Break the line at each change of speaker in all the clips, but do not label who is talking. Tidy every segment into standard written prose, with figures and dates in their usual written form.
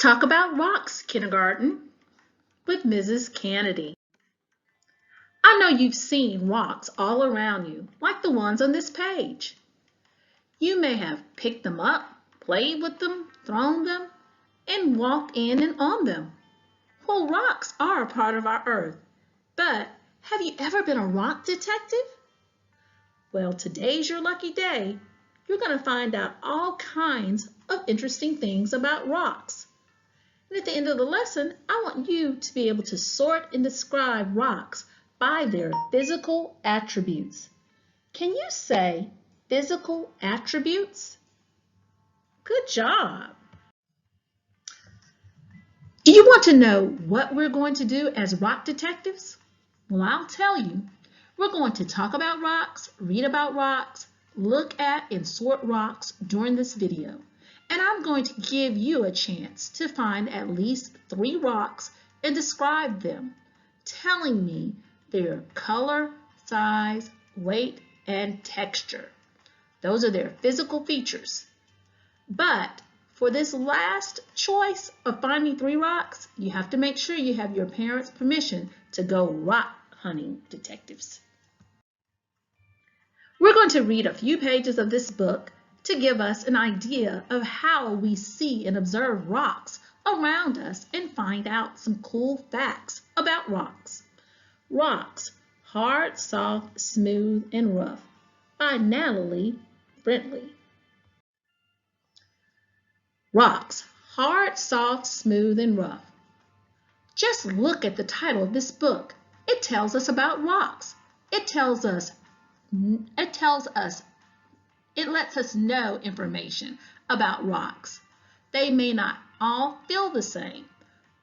Let's talk about rocks, kindergarten, with Mrs. Kennedy. I know you've seen rocks all around you, like the ones on this page. You may have picked them up, played with them, thrown them, and walked in and on them. Well, rocks are a part of our earth, but have you ever been a rock detective? Well, today's your lucky day. You're going to find out all kinds of interesting things about rocks. And at the end of the lesson, I want you to be able to sort and describe rocks by their physical attributes. Can you say physical attributes? Good job. Do you want to know what we're going to do as rock detectives? Well, I'll tell you. We're going to talk about rocks, read about rocks, look at and sort rocks during this video. And I'm going to give you a chance to find at least 3 rocks and describe them, telling me their color, size, weight, and texture. Those are their physical features. But for this last choice of finding 3 rocks, you have to make sure you have your parents' permission to go rock hunting detectives. We're going to read a few pages of this book to give us an idea of how we see and observe rocks around us and find out some cool facts about rocks. Rocks, Hard, Soft, Smooth, and Rough by Natalie Brentley. Rocks, hard, soft, smooth, and rough. Just look at the title of this book. It tells us about rocks. It lets us know information about rocks. They may not all feel the same.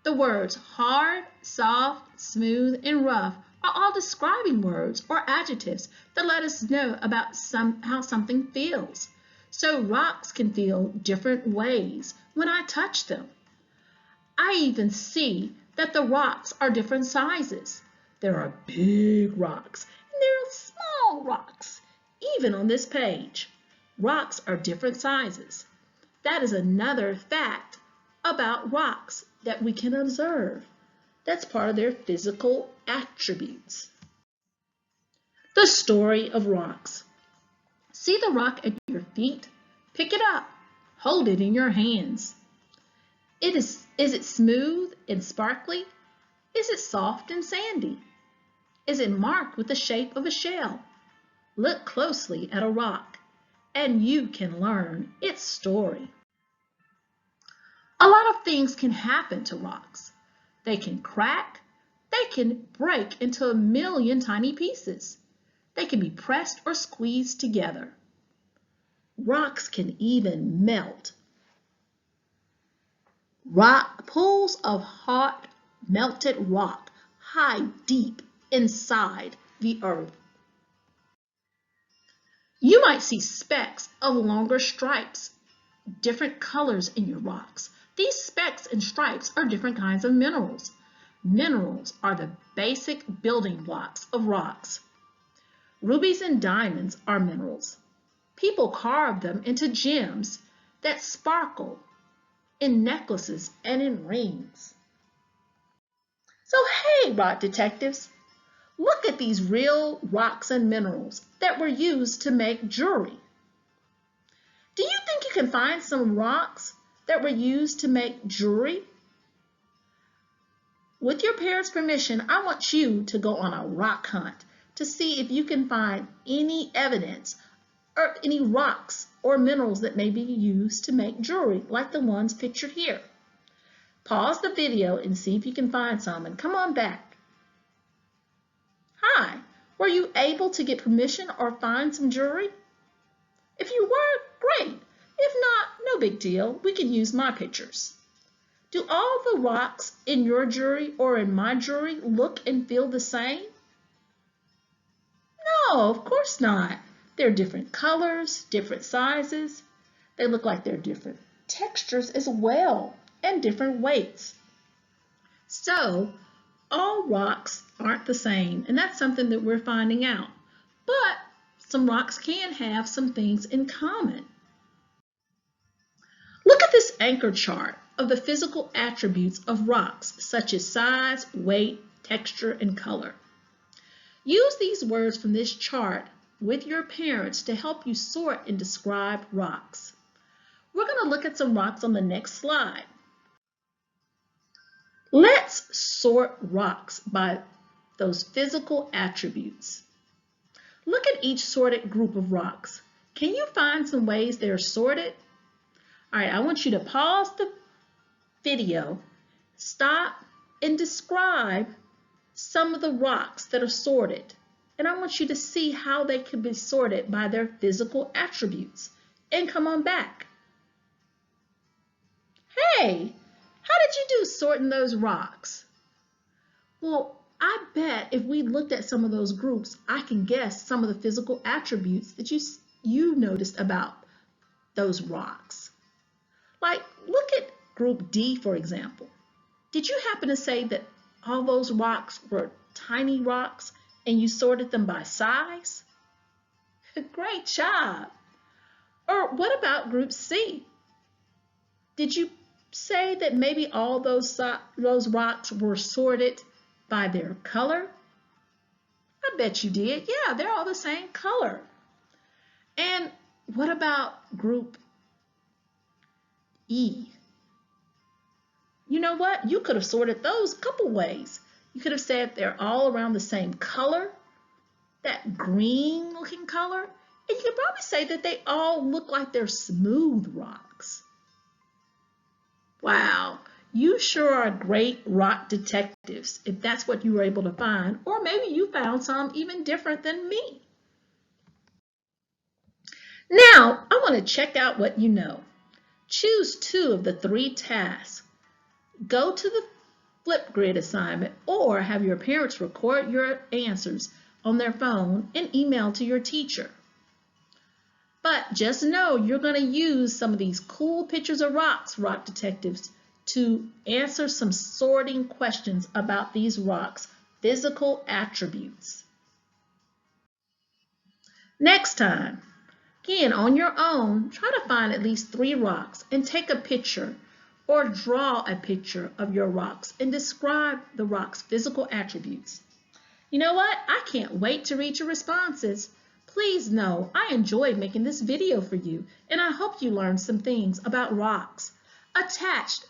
The words hard, soft, smooth, and rough are all describing words or adjectives that let us know about how something feels. So rocks can feel different ways when I touch them. I even see that the rocks are different sizes. There are big rocks and there are small rocks, even on this page. Rocks are different sizes. That is another fact about rocks that we can observe. That's part of their physical attributes. The story of rocks. See the rock at your feet? Pick it up. Hold it in your hands. Is it smooth and sparkly? Is it soft and sandy? Is it marked with the shape of a shell? Look closely at a rock, and you can learn its story. A lot of things can happen to rocks. They can crack. They can break into a million tiny pieces. They can be pressed or squeezed together. Rocks can even melt. Pools of hot, melted rock hide deep inside the earth. You might see specks of longer stripes, different colors in your rocks. These specks and stripes are different kinds of minerals. Minerals are the basic building blocks of rocks. Rubies and diamonds are minerals. People carve them into gems that sparkle in necklaces and in rings. So hey, rock detectives, look at these real rocks and minerals that were used to make jewelry. Do you think you can find some rocks that were used to make jewelry? With your parents' permission, I want you to go on a rock hunt to see if you can find any evidence or any rocks or minerals that may be used to make jewelry, like the ones pictured here. Pause the video and see if you can find some, and come on back. Hi, were you able to get permission or find some jewelry? If you were, great. If not, no big deal. We can use my pictures. Do all the rocks in your jewelry or in my jewelry look and feel the same? No, of course not. They're different colors, different sizes. They look like they're different textures as well, and different weights. So, all rocks aren't the same, and that's something that we're finding out. But some rocks can have some things in common. Look at this anchor chart. of the physical attributes of rocks, such as size, weight, texture, and color. Use these words from this chart with your parents to help you sort and describe rocks. We're going to look at some rocks on the next slide. Let's sort rocks by those physical attributes. Look at each sorted group of rocks. Can you find some ways they're sorted? All right, I want you to pause the video, stop, and describe some of the rocks that are sorted. And I want you to see how they can be sorted by their physical attributes. And come on back. Hey, how did you do sorting those rocks? Well, I bet if we looked at some of those groups, I can guess some of the physical attributes that you noticed about those rocks. Like, look at group D, for example. Did you happen to say that all those rocks were tiny rocks and you sorted them by size? Great job. Or what about group C? Did you say that maybe all those rocks were sorted by their color? I bet you did. Yeah, they're all the same color. And what about group E? You know what? You could have sorted those a couple ways. You could have said they're all around the same color, that green looking color, and you could probably say that they all look like they're smooth rocks. Wow, you sure are great rock detectives if that's what you were able to find, or maybe you found some even different than me. Now, I want to check out what you know. Choose 2 of the 3 tasks. Go to the Flipgrid assignment or have your parents record your answers on their phone and email to your teacher. But just know you're going to use some of these cool pictures of rocks, rock detectives, to answer some sorting questions about these rocks' physical attributes. Next time, again, on your own, try to find at least 3 rocks and take a picture or draw a picture of your rocks and describe the rock's physical attributes. You know what? I can't wait to read your responses. Please know I enjoyed making this video for you, and I hope you learned some things about rocks. Attached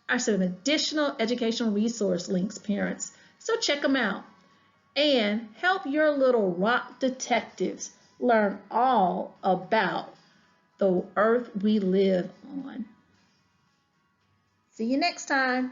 are some additional educational resource links, parents, so check them out. And help your little rock detectives learn all about the earth we live on. See you next time.